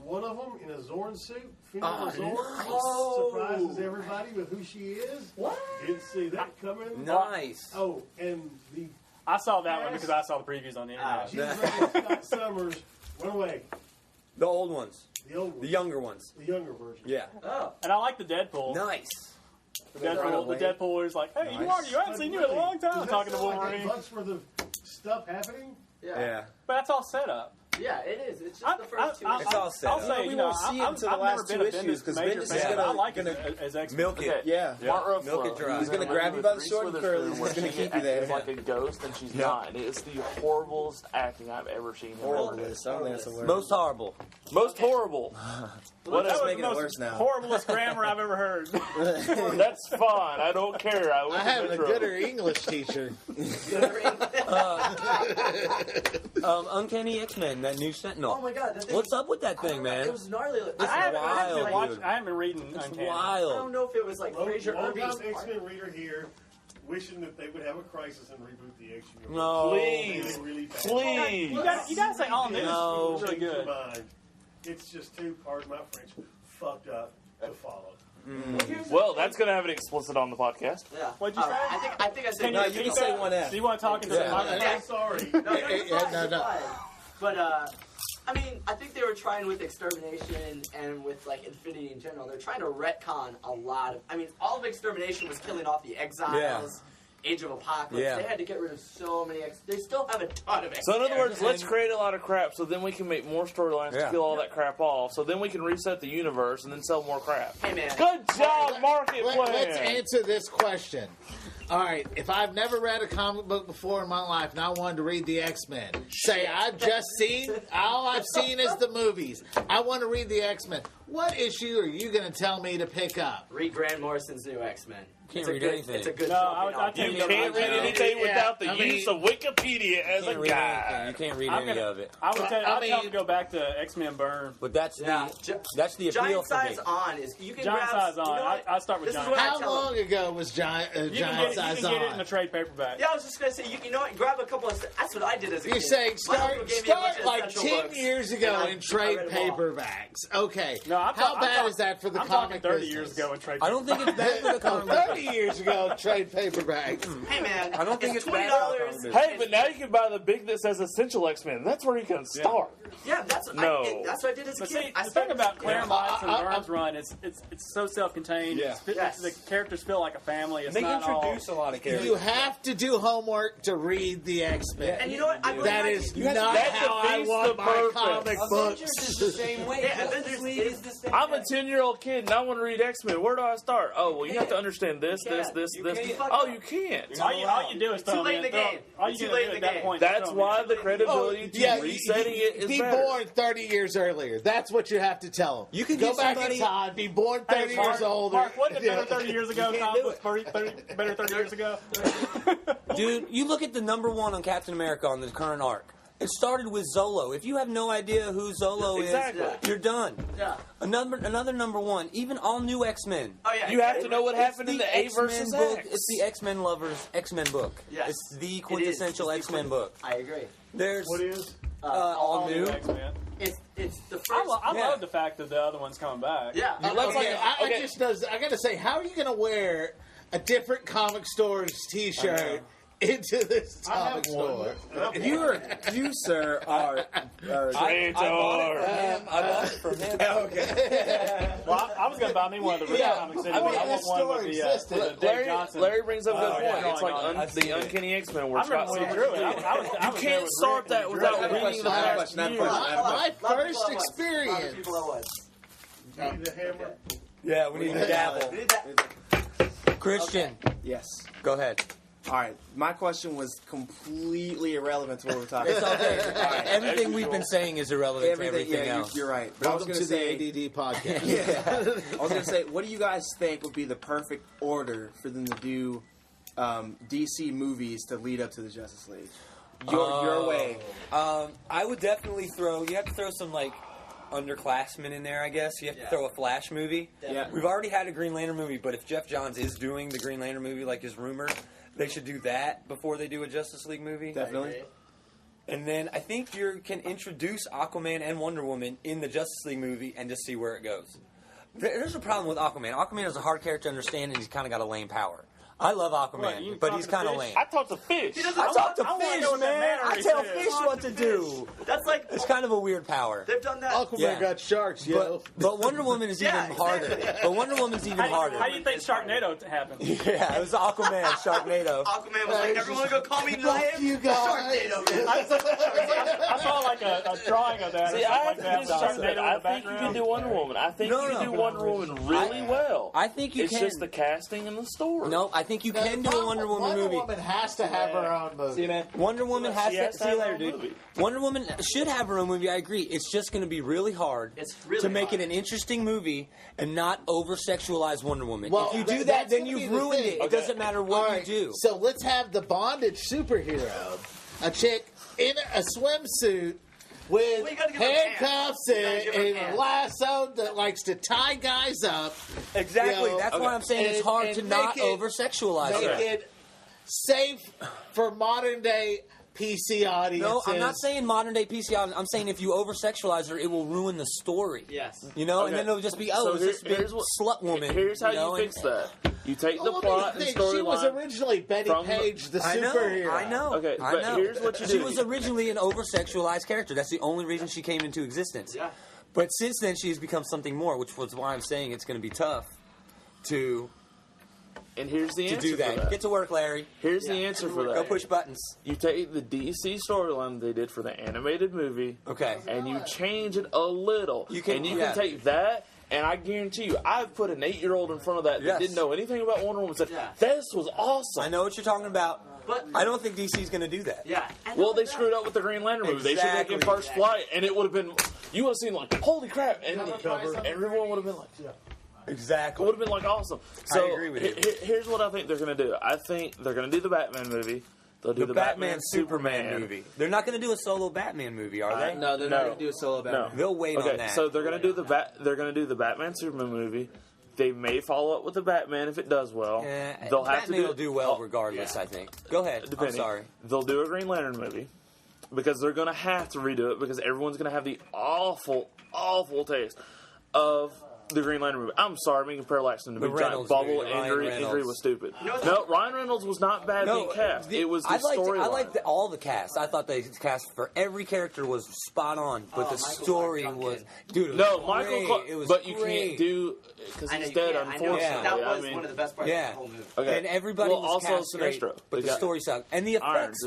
One of them in a Zorn suit. Oh, Female Zorn. nice. Surprises everybody with who she is. What? Didn't see that coming. Nice. Oh, and the I saw that one because I saw the previews on the internet. James Scott Summers Run Away. The old ones. The old one. The younger ones. The younger version. Yeah. Oh. And I like the Deadpool. Nice. The Deadpool is like, hey, you are. You haven't seen you in a long time. Does that Talking to sound like Wolverine. months worth of stuff happening? Yeah. But that's all set up. Yeah, it is. It's just the first two. It's all set I'll up. say, We you know, won't see it I've until the never last been two a issues, Bendis 'cause major Bendis is fan, but gonna- I like gonna it as X-Men. Milk it. Yeah. Mark Ruffalo. Milk it dry. He's gonna grab you by the short and curlies. He's gonna keep you there. Like a ghost, and she's not. And it's the horriblest acting I've ever seen. Horrible. I don't think that's a word. Most horrible. Most horrible. Well, that was making the it most worse now. horriblest grammar I've ever heard. That's fine. I don't care. I I went have to a Metro. gooder English teacher. Uncanny X-Men, that new Sentinel. Oh my god. That thing, What's up with that thing, man? It was gnarly. It's I haven't wild, dude. been reading Uncanny. I Wild. don't know if it was like Fraser Long-time Irving's part. X-Men reader here, wishing that they would have a crisis and reboot the X-Men. No. Please. Really bad. Please. You got to say all news No. is really good. Combined. It's just too, pardon my French, fucked up to follow. Well, that's going to have it explicit on the podcast. Yeah. What'd you say? I think I said. No, you can say one F. Do you want to talk into Yeah. the microphone? I'm sorry. No, you're fine, No, you're no. fine. But I mean, I think they were trying with Extermination and with like Infinity in general. They're trying to retcon a lot of. I mean, all of Extermination was killing off the Exiles. Yeah. Age of Apocalypse. Yeah. They had to get rid of so many. They still have a ton of. So in other words, X-Men. let's create a lot of crap so then we can make more storylines Yeah. to kill all that crap off. So then we can reset the universe and then sell more crap. Hey man. Good job, market plan. Let's answer this question. All right, if I've never read a comic book before in my life and I wanted to read the X-Men, say all I've seen is the movies. I want to read the X-Men. What issue are you going to tell me to pick up? Read Grant Morrison's new X-Men. Can't It's a read good, anything. It's a good. No, jumping I off. tell You you can't read anything without the use of Wikipedia as a You guide. can't read I'm any gonna, of it. I would tell, I I'd tell mean- them to go back to X-Men Burn. But that's Yeah. that's the appeal Giant for me. size on is you can Giant grab. size on. You know what? I start with This is Giant. what I How tell long ago was Giant You Size can get it in on? the trade paperback. Yeah, I was just gonna say you know what? Grab a couple of. That's what I did as a You're kid. saying My uncle gave me a bunch start of like essential 10 books, years ago and I in trade read them all. paperbacks. Okay. No, How bad is that for the comic 30 business? years ago in trade. I don't think it's bad for the comic. 30 years ago, trade paperbacks. Hey man, I don't think it's bad. $20. Hey, but now you can buy the big that says Essential X-Men. That's where you can start. Yeah, that's what I did as a But kid. see, the thing about Claremont's and Burns' run, it's so self-contained. Yeah. The characters feel like a family. It's They not introduce a lot of characters. You have to do homework to read the X-Men. And you know what? I really That like is it. not That how I defeats want the my purpose. comic Avengers books. is the same way. Yeah, Justice Avengers League is- is the same I'm a way. 10-year-old kid and I want to read X-Men. Where do I start? Oh, well, you have to understand this. You can't. Oh, you can't. All you do is throw Too late them in the game. All you Too do late in at the that game. point. That's why the credibility to resetting it is be better. born 30 years earlier. That's what you have to tell them. You can go get back somebody- in time, be born 30 years older. Mark, wasn't it better 30 years ago? You can't Comic do books better 30 years ago. Dude, you look at the #1 on Captain America on the current arc. It started with Zolo. If you have no idea who Zolo Exactly. is, you're done. Yeah. Another #1. Even all new X-Men. Oh yeah. You have to know what happened in the A X-Men versus book. X. It's the X-Men lovers X-Men book. Yes. It's the It is. quintessential It's the X-Men book. I agree. There's What is? all new. X-Men. It's the first. I Yeah. love the fact that the other one's coming back. Yeah. I gotta say, how are you gonna wear a different comic store's T-shirt into this comic store? You, sir, are I bought it from him. I bought it from him. Okay. Well, I was going to buy me one of the Yeah. Comic City. I mean, I this want one store with existed. the Dave Larry, Johnson. Larry brings up a good yeah. point. It's like I've the seen it. Uncanny X-Men where I remember Scott when he Summers drew it. I was you there can't with start Rick that when he drew without it. reading the I have a past question, I have a years. question. My first A lot of experience. people at once. Need the hammer. Yeah, we need a gavel. We need that. Christian, yes. go ahead. All right, my question was completely irrelevant to what we're talking It's about. okay. All right. Everything we've been saying is irrelevant to everything yeah, else. you're right. But Welcome I was to going the say, ADD podcast. yeah. I was going to say, what do you guys think would be the perfect order for them to do DC movies to lead up to the Justice League? Your way. I would definitely you have to throw some, like, underclassmen in there, I guess. You have to throw a Flash movie. Yeah. We've already had a Green Lantern movie, but if Jeff Johns is doing the Green Lantern movie like is rumored, they should do that before they do a Justice League movie. Definitely. And then I think you can introduce Aquaman and Wonder Woman in the Justice League movie and just see where it goes. There's a problem with Aquaman. Aquaman is a hard character to understand, and he's kind of got a lame power. I love Aquaman, but he's kind of lame. I talked to Fish. I talk to I wanna fish, know what that man. I battery tell says. fish what to do. That's like It's kind of a weird power. they've done that. Aquaman Yeah. got sharks, yo. But Wonder Woman is even Yeah, harder. exactly. But Wonder Woman's even harder. How do you think Sharknado happened? Yeah, it was Aquaman, Sharknado. Aquaman was like, everyone go call me Lion. you guys. I saw like a drawing of that. See, or I something have like to that. finish Sharknado in I the think you can background. do Wonder Woman. I think No, you can no. do Wonder Woman really well. I think you it's can. just the casting and the story. No, I think you can do a Wonder Woman movie. Wonder Woman has to have her own movie. See, man, Wonder Woman has She to. has to See you have later, her own dude. movie. Wonder Woman should have her own movie. I agree. It's just going to be really hard It's really to make hard. it an interesting movie and not over sexualize Wonder Woman. Well, if you do that- that, that's then gonna be you've the ruined thing. it. It Okay. doesn't matter All what right, you do. so let's have the bondage superhero, a chick in a swimsuit with Well, you gotta give her handcuffs pants. You gotta give her and a pants. lasso that likes to tie guys up. Exactly. You know, That's why I'm saying it's hard and to make not it- over sexualize Make it. it safe for modern day PC audiences. No, I'm not saying modern day PC. I'm saying if you over sexualize her, it will ruin the story. Yes. You know, Okay. and then it'll just be So it's this big here's what- slut woman. Here's how know, you and- fix that. You take the Well, plot and she was storyline. originally Betty from the- Page, the I know, superhero. I know. Okay, I but know. here's what you She do. was originally an over-sexualized character. That's the only reason she came into existence. Yeah. But since then, she's become something more, which was why I'm saying it's going to be tough to And here's the answer do for that. that. Get to work, Larry. Here's the answer for that. Go push buttons. You take the DC storyline they did for the animated movie, Okay. and you change it a little. You can- and you yeah. can take that, and I guarantee you, I've put an 8-year-old in front of that that Yes. didn't know anything about Wonder Woman and said, Yeah. this was awesome. I know what you're talking about, But I don't think DC's going to do that. yeah. And Well, they not screwed up with the Green Lantern movie. They should have Exactly. taken First Flight, and it would have been, you would have seen like, holy crap, and everyone would have been like, it Exactly. would have been like awesome. So agree with you. Here's what I think they're going to do. I think they're going to do the Batman movie. They'll do The the Batman Superman movie. They're not going to do a solo Batman movie, are they? No, they're not going to do a solo Batman. No. They'll wait Okay, on that. so they're gonna do they're gonna do the Batman Superman movie. They may follow up with the Batman if it does well. They'll have Batman to will do well regardless, I think. Go ahead. I'm depending. sorry. They'll do a Green Lantern movie because they're gonna have to redo it because everyone's gonna have the awful taste of the Green Lantern movie. I'm sorry, I'm making parallax in the big giant bubble injury was stupid. No, Ryan Reynolds was not bad being cast. It was the storyline. I liked all the cast. I thought the cast for every character was spot on, but the story was, dude. It was Michael Clark. But you can't do because he's dead. Unfortunately, that was one of the best parts of the whole movie. Okay. And everybody was cast great, but the story sucked. And the effects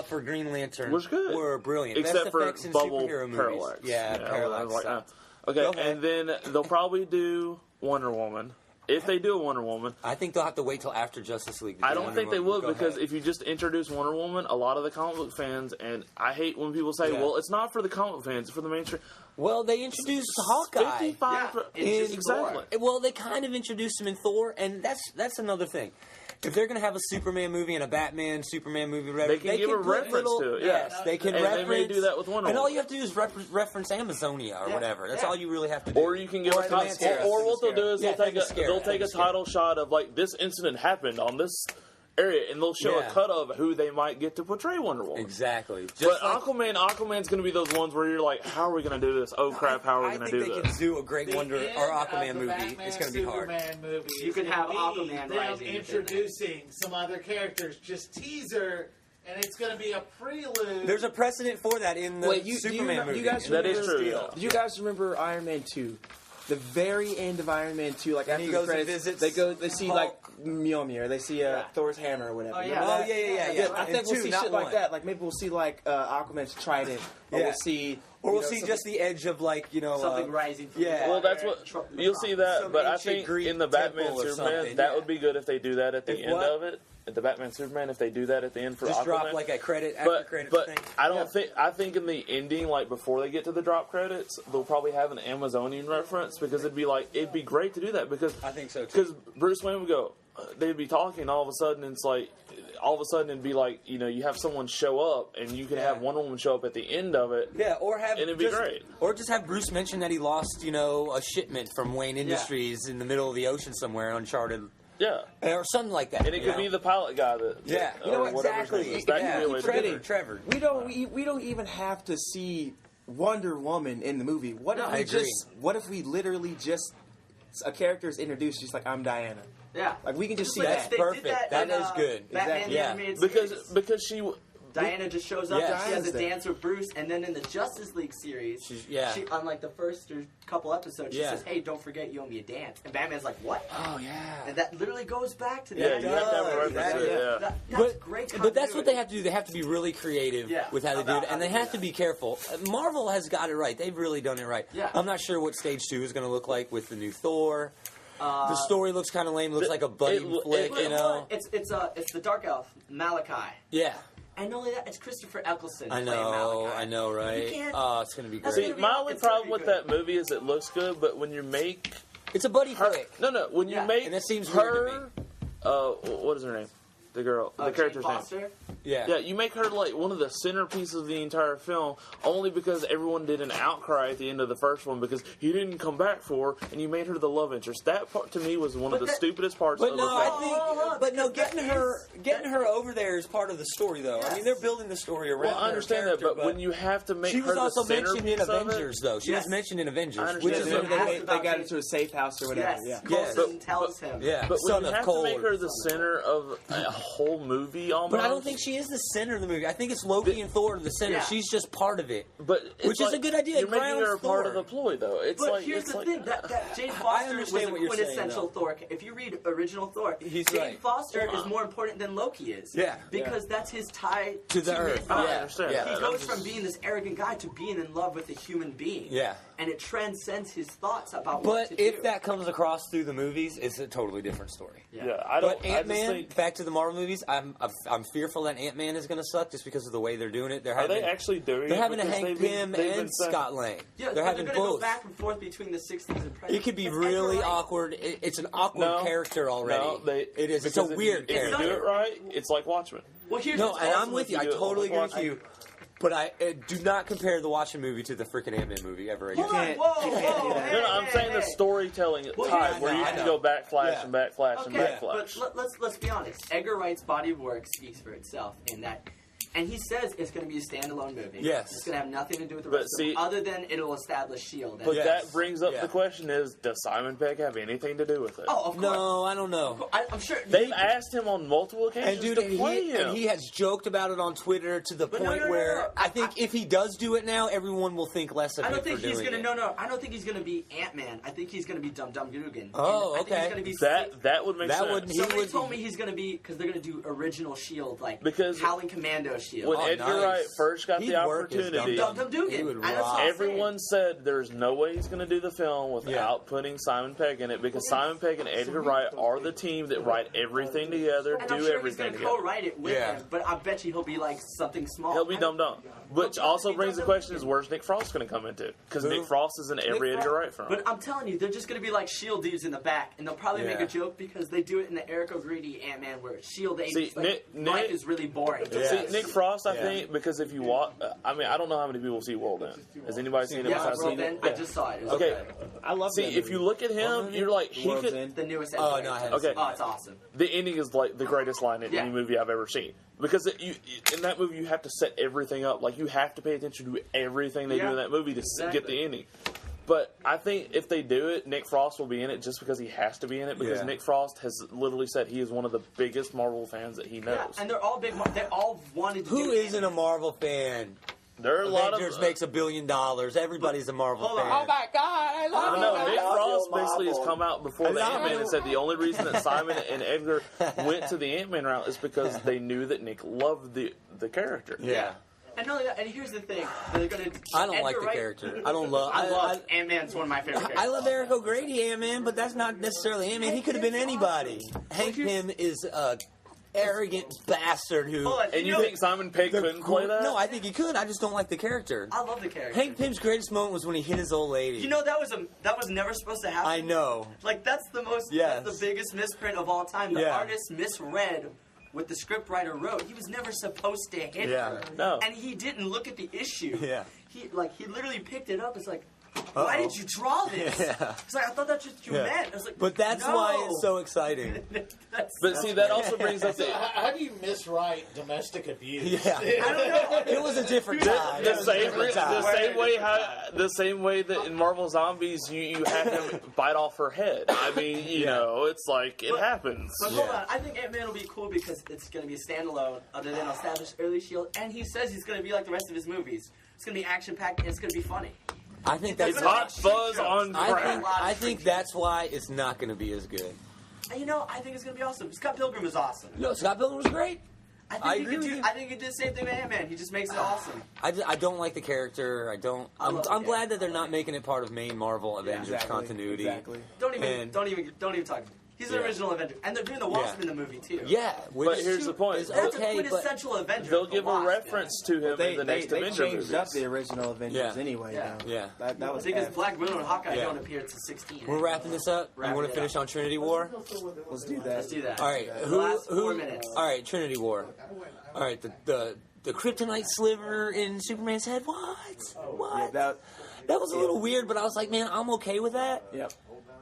for Green Lantern were brilliant, except for effects in bubble superhero parallax. Movies. Yeah, parallax. Okay, and then they'll probably do Wonder Woman. If they do a Wonder Woman, I think they'll have to wait till after Justice League. I don't think they will because if you just introduce Wonder Woman, a lot of the comic book fans, and I hate when people say, "Well, it's not for the comic book fans; it's for the mainstream." Well, they introduced Hawkeye. 55 exactly. Well, they kind of introduced him in Thor, and that's another thing. If they're going to have a Superman movie and a Batman, Superman movie, they can give a reference to it. Yes, they can reference. They may do that with Wonder Woman. And all you have to do is reference Amazonia or whatever. That's all you really have to do. Or you can give or what they'll do is they'll take a title shot of like this incident happened on this area, and they'll show a cut of who they might get to portray Wonder Woman. Exactly. But Aquaman's going to be those ones where you're like, how are we going to do this? Oh crap, how are we going to do this? I think they can do a great Wonder or Aquaman movie. It's going to be hard. You could have Aquaman rising. Introducing some other characters, just teaser. And it's going to be a prelude. There's a precedent for that in the Superman movie. That is true. Do you guys remember Iron Man 2? The very end of Iron Man 2, like after the credits, they see like Mjolnir, they see Thor's hammer or whatever. Oh yeah. I think we'll see shit like that. Like maybe we'll see like Aquaman's trident, or we'll see, we'll see just the edge of like something rising. From well, that's what you'll see that. But I think in the Batman Superman, that would be good if they do that at the end of it. At the Batman Superman, if they do that at the end for just Aquaman. Drop like a credit after credits but thing. I don't think. I think in the ending, like before they get to the drop credits, they'll probably have an Amazonian reference because it'd be great to do that because I think so too. Because Bruce Wayne would go, they'd be talking, all of a sudden it's like, all of a sudden it'd be like, you have someone show up and you can have Wonder Woman show up at the end of it. Yeah, or have and it'd be great. Or just have Bruce mention that he lost, a shipment from Wayne Industries in the middle of the ocean somewhere, uncharted. Yeah, or something like that. And it could be the pilot guy that. Exactly. Trevor. We don't even have to see Wonder Woman in the movie. What if we literally just a character is introduced, just like I'm Diana. Yeah, like we can just see that. Perfect. That is good. Exactly. Because she. Diana just shows up and she has a dance with Bruce, and then in the Justice League series, she on like the first couple episodes, she says, "Hey, don't forget you owe me a dance." And Batman's like, "What?" Oh yeah. And that literally goes back to that. Yeah, you have to have a reference. That's great. But that's what they have to do. They have to be really creative with how they do it, and they have to be careful. Marvel has got it right. They've really done it right. Yeah. I'm not sure what Stage 2 is going to look like with the new Thor. The story looks kind of lame. Looks like a buddy flick, It's the Dark Elf Malachi. Yeah. And not only that, it's Christopher Eccleston. I know, right? It's going to be great. See, my only problem with that movie is it looks good, but when you make... It's a buddy flick. No, when you make and that seems her... weird to me. What is her name? The girl. The character's name. Yeah, you make her like one of the centerpieces of the entire film only because everyone did an outcry at the end of the first one because he didn't come back for her, and you made her the love interest. That part to me was one of the stupidest parts of the film. Getting her over there is part of the story, though. Yes. I mean, they're building the story around. Well, I understand that, but when you have to make her the centerpiece, she was also mentioned in Avengers, though. She was mentioned in Avengers, which is when they got into a safe house or whatever. Yes, Coulson tells him. Yeah, but when you have to make her the center of a whole movie, almost. But I don't think she is the center of the movie. I think it's Loki and Thor in the center. She's just part of it. Which is a good idea. You're making her a part of the ploy, though. Here's the thing: that Jane Foster was a quintessential Thor. If you read original Thor, Jane Foster is more important than Loki is. Yeah, because that's his tie to the Earth. I understand. He goes from being this arrogant guy to being in love with a human being. Yeah, and it transcends his thoughts about what to do. But if that comes across through the movies, it's a totally different story. But Ant-Man, back to the Marvel movies, I'm fearful that Ant-Man is going to suck just because of the way they're doing it. Are they actually doing it? They're having a Hank Pym and Scott Lang. Yeah, they're having both. Go back and forth between the 60s and present. It could be really awkward. It's an awkward character already. No, it is. It's a weird character. If you do it right, it's like Watchmen. Well, and I'm with you. I totally agree with you. But I do not compare the Watchmen movie to the freaking Ant-Man movie ever again. I'm saying the storytelling type where you can go backflash and backflash and backflash. But let's be honest. Edgar Wright's body of work speaks for itself in that And he says it's going to be a standalone movie. Yes. It's going to have nothing to do with the rest of it, other than it'll establish S.H.I.E.L.D. But that brings up the question is, does Simon Pegg have anything to do with it? Oh, of course. No, I don't know. I'm sure. They've asked him on multiple occasions And to play him. And he has joked about it on Twitter to the point where I think if he does do it now, everyone will think less of him for doing it. I don't think he's going to be Ant-Man. I think he's going to be Dum Dum Dugan. Oh, okay. I think he's that would make sense. Somebody told me he's going to be, because they're going to do original S.H.I.E.L.D., like Howling Commando S.H.I.E.L.D. When Edgar Wright first got the opportunity, Dum Dum Dugan. Everyone said there's no way he's going to do the film without putting Simon Pegg in it, because Simon Pegg and Edgar Wright are the team that write everything together, and do I'm sure everything he's together. Co-write it with him, but I bet you he'll be like something small. He'll be Dum Dum. Which also brings the question is, where's Nick Frost going to come into? Because Nick Frost is in every Edgar Wright film. But I'm telling you, they're just going to be like S.H.I.E.L.D. dudes in the back, and they'll probably make a joke because they do it in the Eric O'Grady Ant-Man where S.H.I.E.L.D. agents, life is really boring. See, Nick Frost, I think, because if you watch, I mean, I don't know how many people see World End. Has anybody seen it? I just saw it. Okay. I love it. See, if you look at him, you're like, he could. The newest Oh, no, I haven't seen it. Oh, it's awesome. The ending is like the greatest line in any movie I've ever seen. Because in that movie, you have to set everything up. Like, you have to pay attention to everything they do in that movie to get the ending. But I think if they do it, Nick Frost will be in it just because he has to be in it. Because Nick Frost has literally said he is one of the biggest Marvel fans that he knows. Yeah, and they're all big. They all wanted to. Who isn't a Marvel fan? There are a lot of Avengers makes $1 billion. Everybody's a Marvel fan. Oh my God, I love No, Nick Frost basically has come out before the Ant-Man and said the only reason that Simon and Edgar went to the Ant-Man route is because they knew that Nick loved the character. Yeah. And not only that, and here's the thing: they're gonna. I don't like the character. I don't love. I love Ant-Man's one of my favorite characters. I love Eric O'Grady Ant-Man, but that's not necessarily Ant-Man. He could have been anybody. Hank Pym is a arrogant bastard who. And you think Simon Pegg couldn't play that? No, I think he could. I just don't like the character. I love the character. Hank Pym's greatest moment was when he hit his old lady. You know that was never supposed to happen. I know. Like that's the most. That's the biggest misprint of all time. The artist misread what the scriptwriter wrote. He was never supposed to hit her. No. And he didn't look at the issue. Yeah. He literally picked it up. It's like, why did you draw this? It's like, I thought that's what you meant. I was like, but that's why it's so exciting. But see, that also brings up the... How do you miswrite domestic abuse? Yeah. I don't know. It was a different time. The same way that in Marvel Zombies, you have him bite off her head. I mean, you know, it's like, it happens. But hold on, I think Ant-Man will be cool because it's going to be a standalone, other than established early S.H.I.E.L.D., and he says he's going to be like the rest of his movies. It's going to be action-packed, and it's going to be funny. I think that's it's hot fuzz on crack. I think that's why it's not going to be as good. And you know, I think it's going to be awesome. Scott Pilgrim is awesome. No, Scott Pilgrim was great. I think he did the same thing with Ant-Man. He just makes it awesome. I don't like the character. I'm glad that they're not making it part of main Marvel Avengers continuity. Exactly. Don't even talk. He's an original Avenger, and they're doing the Wasp in the movie too. Yeah, but here's the point: that's a quintessential Avenger. They'll give a reference to him in the next Avenger movie. They changed up the original Avengers anyway. Yeah. That was because Black Widow and Hawkeye don't appear until 16. We're wrapping this up. You want to finish on Trinity War? Let's do that. Let's do that. All right, last 4 minutes. All right, Trinity War. All right, the kryptonite sliver in Superman's head. What? Yeah, that was a little weird, but I was like, man, I'm okay with that. Yep.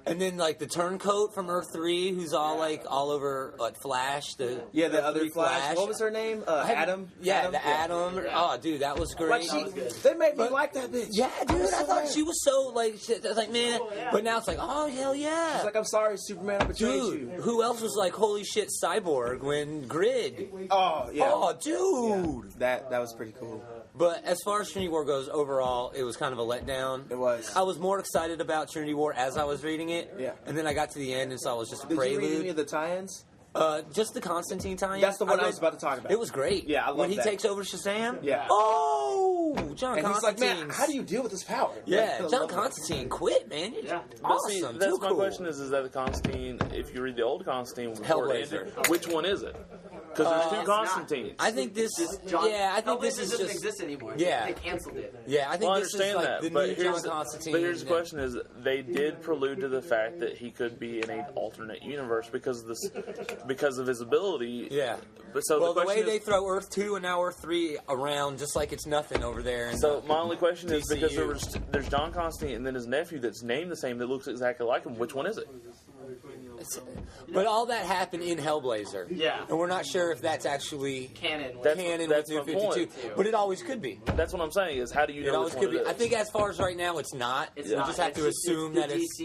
And then like the turncoat from Earth 3, who's all over Flash. The other Flash. What was her name? Adam. Yeah, Adam. Oh, dude, that was great. They made me like that bitch. Yeah, dude, I thought she was so I was like, man. But now it's like, oh hell yeah. She's like, I'm sorry, Superman, I betrayed you. Who else was like, holy shit, Cyborg when Grid? Oh yeah. Oh, dude. Yeah. That was pretty cool. But as far as Trinity War goes, overall, it was kind of a letdown. It was. I was more excited about Trinity War as I was reading it. Yeah. And then I got to the end and saw it was just a Did prelude. you read any of the tie-ins? Just the Constantine tie-in. That's the one I was about to talk about. It was great. Yeah, I love when he that. takes over Shazam. Yeah. Oh, John and Constantine. He's like, man, how do you deal with this power? Yeah, John Constantine quit, man. You're awesome. But see, that's my cool. question is that the Constantine, if you read the old Constantine, Hellblazer. which one is it? Because there's two Constantines. I think this is doesn't exist anymore. Yeah. They canceled it. Yeah, I think I this understand is like that. the But new here's John Constantine. But here's the question: is they did prelude to the fact that he could be in an alternate universe because of his ability. Yeah. But so the way they throw Earth 2 and now Earth 3 around just like it's nothing over there. So my only question is because there's John Constantine and then his nephew that's named the same that looks exactly like him. Which one is it? But all that happened in Hellblazer. Yeah. And we're not sure if that's actually canon. That's with New 52. But it always could be. That's what I'm saying. Is how do you know? It always could be. I think as far as right now, it's not. It's you not. just have to assume that it's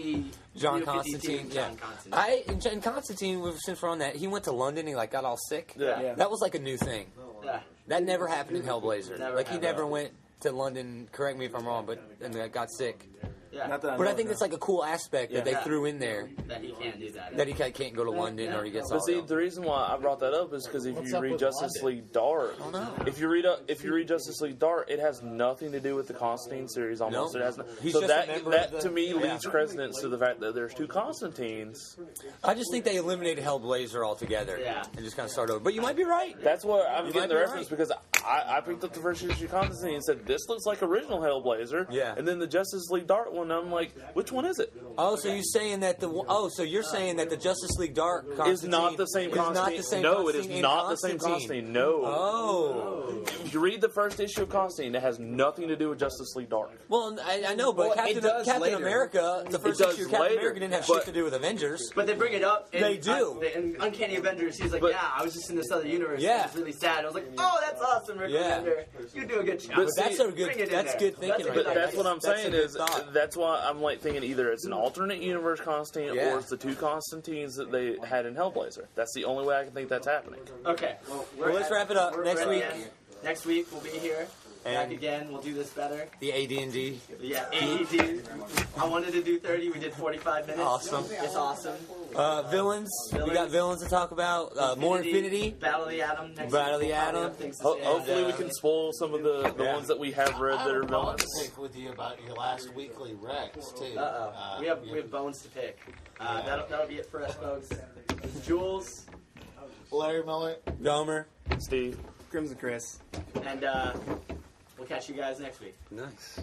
John Constantine. Yeah. And Constantine, since we're on that, he went to London. He got all sick. Yeah. That was like a new thing. Yeah. That never happened in Hellblazer. He never went to London. Correct me if I'm wrong, but got sick. Yeah. But I think that's like a cool aspect that they threw in there. That he can't do that. That he can't go to London or he gets. But see, the reason why I brought that up is because if you read Justice League Dark, if you read Justice League Dark, it has nothing to do with the Constantine series. Almost, it has. So that to me leads credence to the fact that there's two Constantines. I just think they eliminated Hellblazer altogether. Yeah. And just kind of started over. But you might be right. That's what I'm getting the reference because I picked up the first issue of Constantine and said this looks like original Hellblazer. Yeah. And then the Justice League Dark one, I'm like, which one is it? Oh, so you're saying that so you're saying that the Justice League Dark Constantine is not the same Constantine. No, it is not the same Constantine. No. Oh. If you read the first issue of Constantine, it has nothing to do with Justice League Dark. Well, I know, but Captain America, the first issue of Captain America didn't have shit to do with Avengers. But they bring it up. They do. In Uncanny Avengers, he's like, I was just in this other universe. Yeah. It was really sad. I was like, oh, that's awesome, Rick Remender. You do a good job. But that's good thinking. But that's what I'm saying is that's why I'm thinking either it's an alternate universe Constantine or it's the two Constantines that they had in Hellblazer. That's the only way I can think that's happening. Okay. Well, let's wrap it up. Next week we'll be here. Back again. We'll do this better. The AD&D. Yeah, AD&D. I wanted to do 30. We did 45 minutes. Awesome. It's awesome. Villains. We got villains to talk about. More Infinity. Battle of the Atom. Battle of the Atom. Hopefully we can spoil some of the ones that we have read that are villains. I want to pick with you about your last weekly Rex too. We have bones to pick. That'll be it for us, folks. Jules, Larry Miller, Gomer, Steve, Crimson Chris, and we'll catch you guys next week. Nice.